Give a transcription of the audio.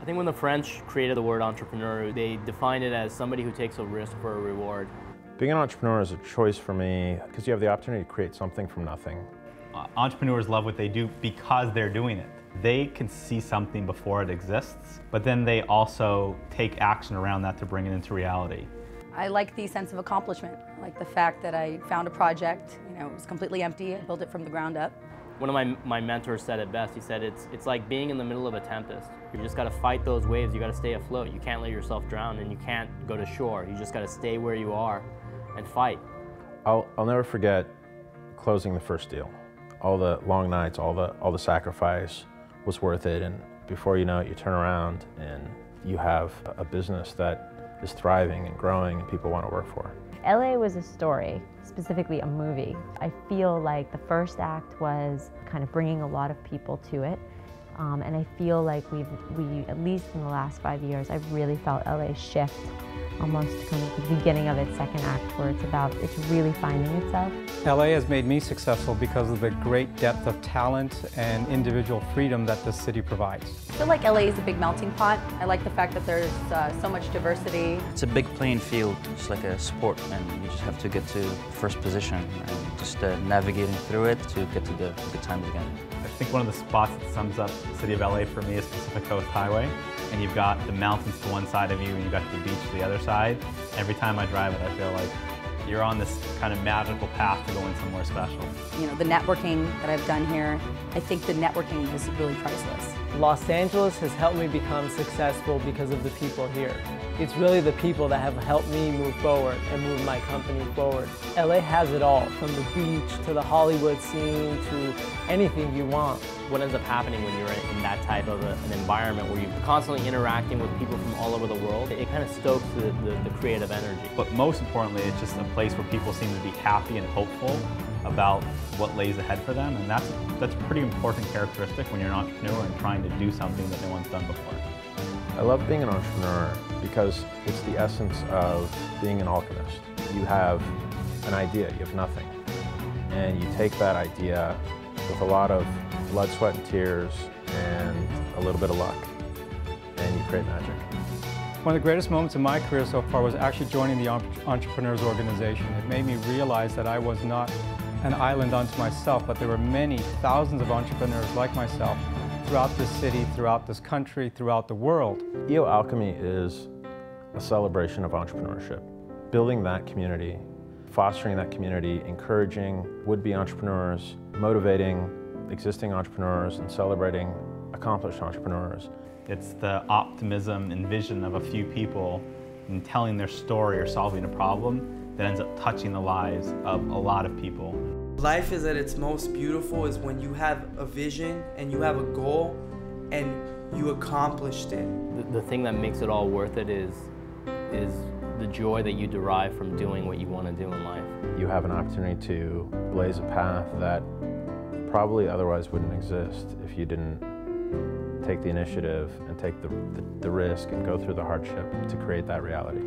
think when the French created the word entrepreneur, they defined it as somebody who takes a risk for a reward. Being an entrepreneur is a choice for me because you have the opportunity to create something from nothing. Entrepreneurs love what they do because they're doing it. They can see something before it exists, but then they also take action around that to bring it into reality. I like the sense of accomplishment. I like the fact that I found a project, it was completely empty, I built it from the ground up. One of my mentors said it best. He said it's like being in the middle of a tempest. You just got to fight those waves, you got to stay afloat. You can't let yourself drown and you can't go to shore. You just got to stay where you are and fight. I'll never forget closing the first deal. All the long nights, all the sacrifice was worth it, and before you know it, you turn around and you have a business that is thriving and growing and people want to work for. LA was a story, specifically a movie. I feel like the first act was kind of bringing a lot of people to it, and I feel like we at least in the last 5 years, I've really felt LA shift almost kind of the beginning of its second act where it's really finding itself. LA has made me successful because of the great depth of talent and individual freedom that the city provides. I feel like LA is a big melting pot. I like the fact that there's so much diversity. It's a big playing field, just like a sport, and you just have to get to first position and just navigating through it to get to the good times again. I think one of the spots that sums up the city of LA for me is Pacific Coast Highway. And you've got the mountains to one side of you and you've got the beach to the other side. Every time I drive it, I feel like you're on this kind of magical path to going somewhere special. The networking that I've done here, I think the networking is really priceless. Los Angeles has helped me become successful because of the people here. It's really the people that have helped me move forward and move my company forward. LA has it all, from the beach to the Hollywood scene to anything you want. What ends up happening when you're in that type of an environment where you're constantly interacting with people from all over the world, it kind of stokes the creative energy. But most importantly, it's just a place where people seem to be happy and hopeful about what lays ahead for them, and that's a pretty important characteristic when you're an entrepreneur and trying to do something that no one's done before. I love being an entrepreneur because it's the essence of being an alchemist. You have an idea, you have nothing, and you take that idea with a lot of blood, sweat, and tears, and a little bit of luck, and you create magic. One of the greatest moments in my career so far was actually joining the Entrepreneurial Organization. It made me realize that I was not an island unto myself, but there were many thousands of entrepreneurs like myself throughout this city, throughout this country, throughout the world. EO Alchemy is a celebration of entrepreneurship. Building that community, fostering that community, encouraging would-be entrepreneurs, motivating existing entrepreneurs, and celebrating accomplished entrepreneurs. It's the optimism and vision of a few people and telling their story or solving a problem that ends up touching the lives of a lot of people. Life is at its most beautiful is when you have a vision and you have a goal and you accomplished it. The thing that makes it all worth it is the joy that you derive from doing what you want to do in life. You have an opportunity to blaze a path that probably otherwise wouldn't exist if you didn't take the initiative and take the risk and go through the hardship to create that reality.